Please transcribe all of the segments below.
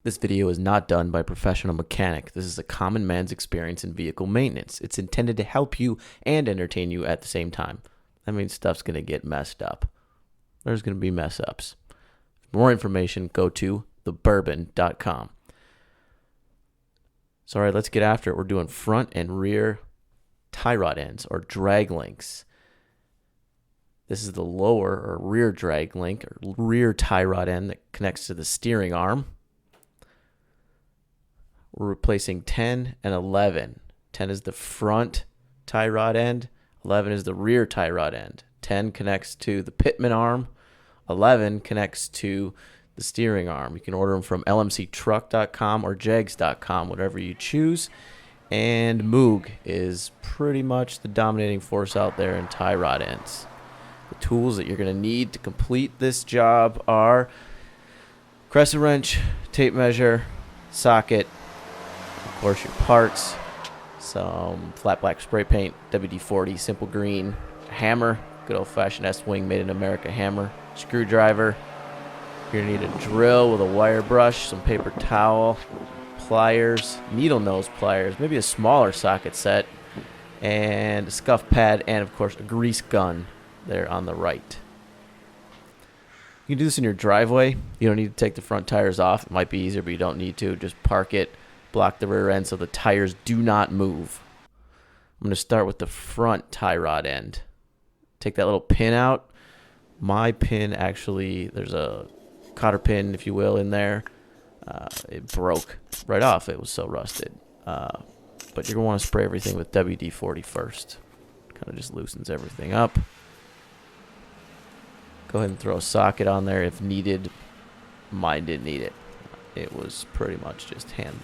This video is not done by a professional mechanic. This is a common man's experience in vehicle maintenance. It's intended to help you and entertain you at the same time. That means stuff's going to get messed up. There's going to be mess ups. For more information, go to thebourbon.com. So, all right, let's get after it. We're doing front and rear tie rod ends or drag links. This is the lower or rear drag link or rear tie rod end that connects to the steering arm. We're replacing 10 and 11. 10 is the front tie rod end. 11 is the rear tie rod end. 10 connects to the Pitman arm. 11 connects to the steering arm. You can order them from lmctruck.com or jegs.com, whatever you choose. And Moog is pretty much the dominating force out there in tie rod ends. The tools that you're going to need to complete this job are crescent wrench, tape measure, socket, of course your parts, some flat black spray paint, WD-40, simple green, a hammer, good old-fashioned S-Wing made in America hammer, screwdriver. You're going to need a drill with a wire brush, some paper towel, pliers, needle nose pliers, maybe a smaller socket set, and a scuff pad, and of course a grease gun there on the right. You can do this in your driveway. You don't need to take the front tires off. It might be easier, but you don't need to. Just park it, block the rear end so the tires do not move. I'm going to start with the front tie rod end. Take that little pin out. My pin actually, there's a cotter pin, if you will, in there. It broke right off. It was so rusted. But you're going to want to spray everything with WD-40 first. Kind of just loosens everything up. Go ahead and throw a socket on there if needed. Mine didn't need it. It was pretty much just hand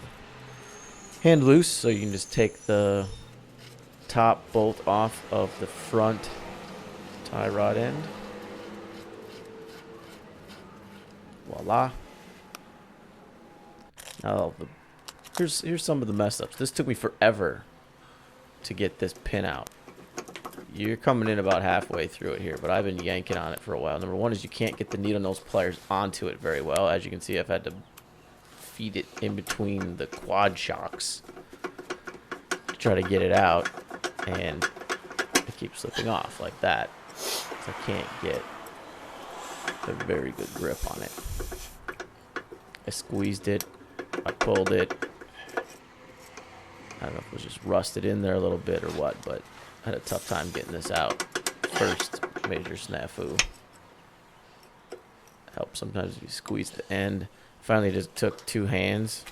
loose, so you can just take the top bolt off of the front tie rod end. Voila. Now, here's some of the mess ups. This took me forever to get this pin out. You're coming in about halfway through it here, but I've been yanking on it for a while. Number one is you can't get the needle nose pliers onto it very well. As you can see, I've had to feed it in between the quad shocks to try to get it out, and it keeps slipping off like that. So I can't get a very good grip on it. I squeezed it, I pulled it. I don't know if it was just rusted in there a little bit or what, but I had a tough time getting this out. First major snafu. Helps sometimes if you squeeze the end. Finally just took two hands,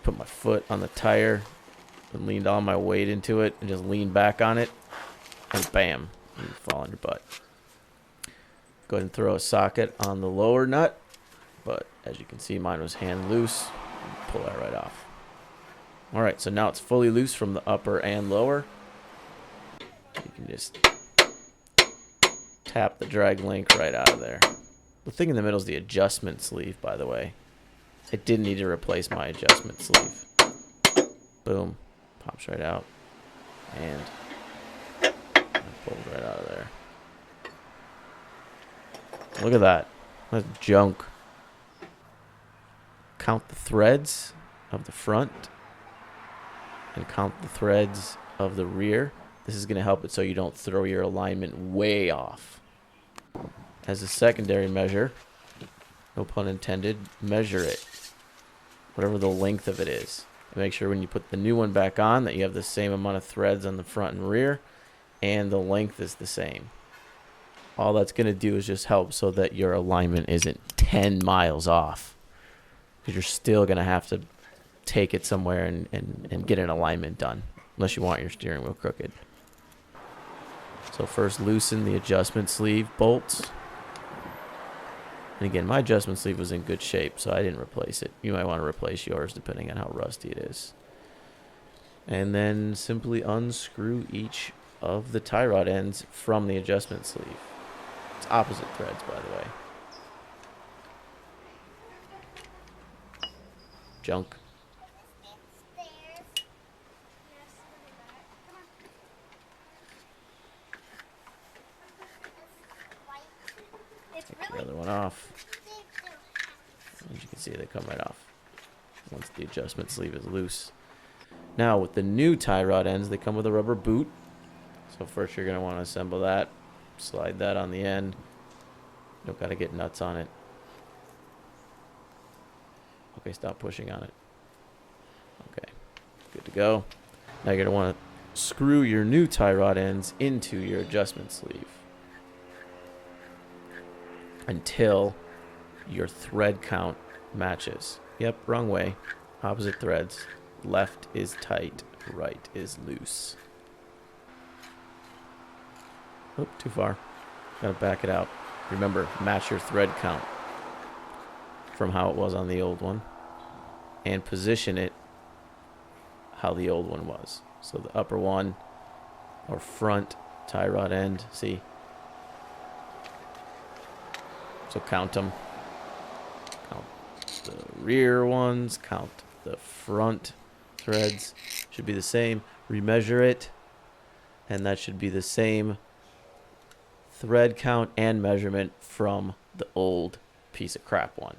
put my foot on the tire, and leaned all my weight into it, and just leaned back on it, and bam, you fall on your butt. Go ahead and throw a socket on the lower nut, but as you can see, mine was hand loose. Pull that right off. Alright, so now it's fully loose from the upper and lower. You can just tap the drag link right out of there. The thing in the middle is the adjustment sleeve, by the way. It didn't need to replace my adjustment sleeve. Boom. Pops right out. And pulls right out of there. Look at that. That's junk. Count the threads of the front and count the threads of the rear. This is going to help it so you don't throw your alignment way off. As a secondary measure, no pun intended, measure it. Whatever the length of it is. And make sure when you put the new one back on that you have the same amount of threads on the front and rear, and the length is the same. All that's going to do is just help so that your alignment isn't 10 miles off. Because you're still going to have to take it somewhere and get an alignment done. Unless you want your steering wheel crooked. So first loosen the adjustment sleeve bolts. And again, my adjustment sleeve was in good shape, so I didn't replace it. You might want to replace yours depending on how rusty it is. And then simply unscrew each of the tie rod ends from the adjustment sleeve. It's opposite threads, by the way. Junk. Take the other one off. As you can see, see they come right off once the adjustment sleeve is loose. Now with the new tie rod ends, they come with a rubber boot. So first you're going to want to assemble that, slide that on the end. You don't got to get nuts on it. Okay, stop pushing on it. Okay, good to go. Now you're going to want to screw your new tie rod ends into your adjustment sleeve until your thread count matches. Yep, wrong way. Opposite threads. Left is tight, right is loose. Oh, too far. Gotta back it out. Remember, match your thread count from how it was on the old one and position it how the old one was. So the upper one, or front tie rod end, see? So count them. Count the rear ones, count the front threads. Should be the same. Remeasure it, and that should be the same thread count and measurement from the old piece of crap one.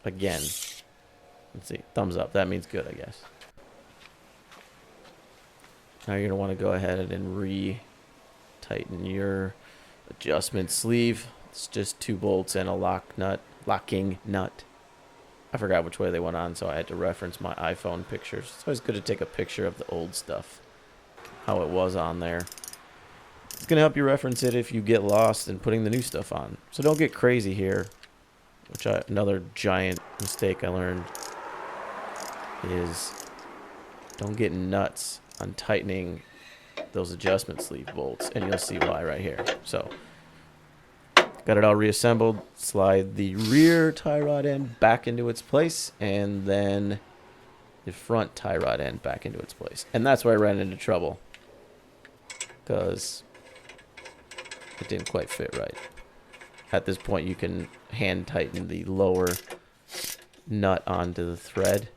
Again, let's see, thumbs up. That means good, I guess. Now you're going to want to go ahead and re-tighten your adjustment sleeve. It's just 2 bolts and a locking nut. I forgot which way they went on, so I had to reference my iPhone pictures. It's always good to take a picture of the old stuff, how it was on there. It's going to help you reference it if you get lost in putting the new stuff on. So don't get crazy here, another giant mistake I learned is don't get nuts on tightening those adjustment sleeve bolts, and you'll see why right here. So got it all reassembled. Slide the rear tie rod end back into its place, and then the front tie rod end back into its place. And that's where I ran into trouble, because it didn't quite fit right. At this point, you can hand tighten the lower nut onto the thread.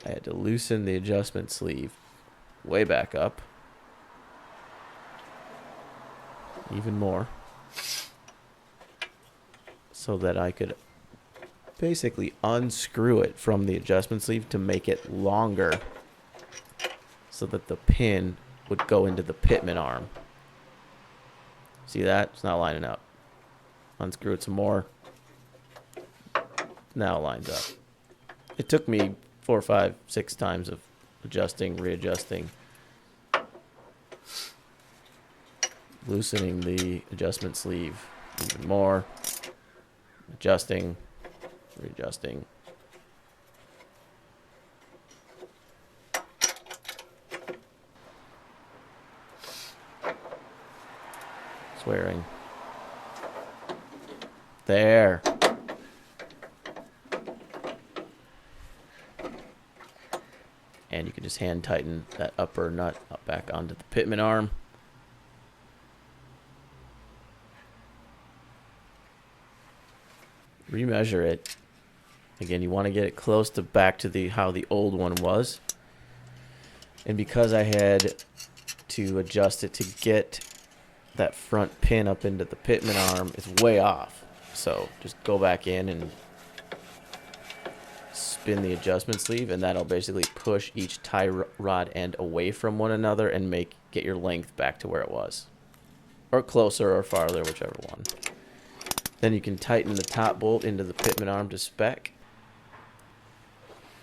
I had to loosen the adjustment sleeve way back up. Even more. So that I could basically unscrew it from the adjustment sleeve to make it longer, so that the pin would go into the Pitman arm. See that? It's not lining up. Unscrew it some more. Now it lines up. It took me 4, 5, 6 times of adjusting, readjusting, loosening the adjustment sleeve even more, adjusting, readjusting. Swearing. There. And you can just hand tighten that upper nut up back onto the Pitman arm. Remeasure it. Again, you want to get it close to back to how the old one was. And because I had to adjust it to get that front pin up into the Pitman arm, it's way off. So just go back in and spin the adjustment sleeve, and that'll basically push each tie rod end away from one another and get your length back to where it was, or closer or farther, whichever one. Then you can tighten the top bolt into the Pitman arm to spec.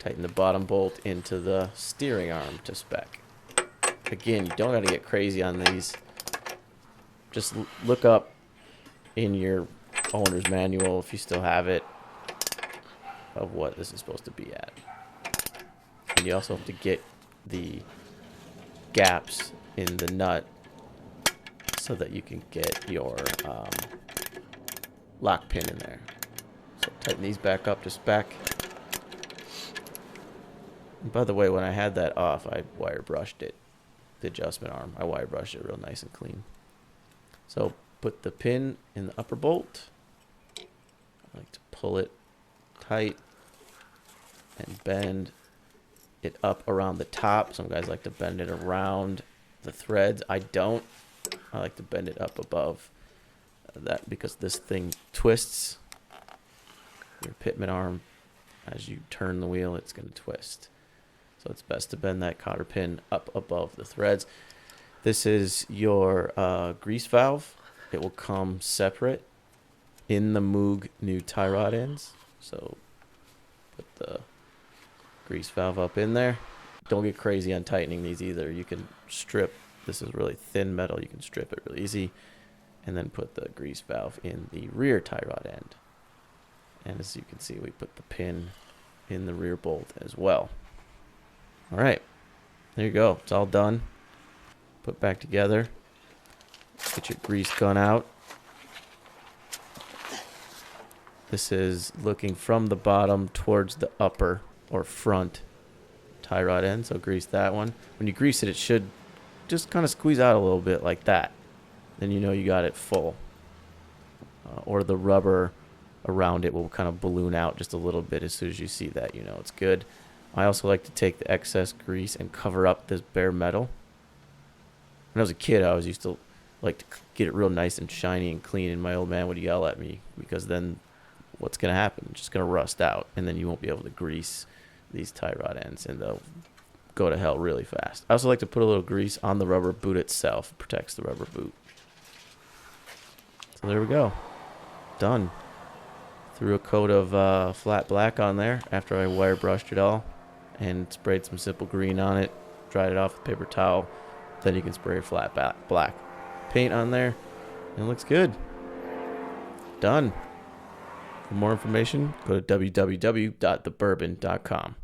Tighten the bottom bolt into the steering arm to spec. Again, you don't got to get crazy on these. Just look up in your owner's manual, if you still have it, of what this is supposed to be at. And you also have to get the gaps in the nut so that you can get your lock pin in there. So tighten these back up to spec. And by the way, when I had that off, I wire brushed it, the adjustment arm. I wire brushed it real nice and clean. So put the pin in the upper bolt. I like to pull it tight and bend it up around the top. Some guys like to bend it around the threads. I don't. I like to bend it up above that because this thing twists your Pitman arm, as you turn the wheel, it's going to twist. So it's best to bend that cotter pin up above the threads. This is your grease valve. It will come separate in the Moog new tie rod ends. So put the grease valve up in there. Don't get crazy on tightening these either. You can strip. This is really thin metal. You can strip it really easy. And then put the grease valve in the rear tie rod end. And as you can see, we put the pin in the rear bolt as well. All right, there you go. It's all done. Put back together. Get your grease gun out. This is looking from the bottom towards the upper or front tie rod end. So grease that one. When you grease it, it should just kind of squeeze out a little bit like that. Then you know you got it full. Or the rubber around it will kind of balloon out just a little bit. As soon as you see that, you know it's good. I also like to take the excess grease and cover up this bare metal. When I was a kid, I always used to like to get it real nice and shiny and clean, and my old man would yell at me because then what's going to happen? It's just going to rust out, and then you won't be able to grease these tie rod ends, and they'll go to hell really fast. I also like to put a little grease on the rubber boot itself. It protects the rubber boot. So there we go. Done. Threw a coat of flat black on there after I wire brushed it all and sprayed some simple green on it, dried it off with a paper towel. Then you can spray flat black paint on there, and it looks good. Done. For more information, go to www.thebourbon.com.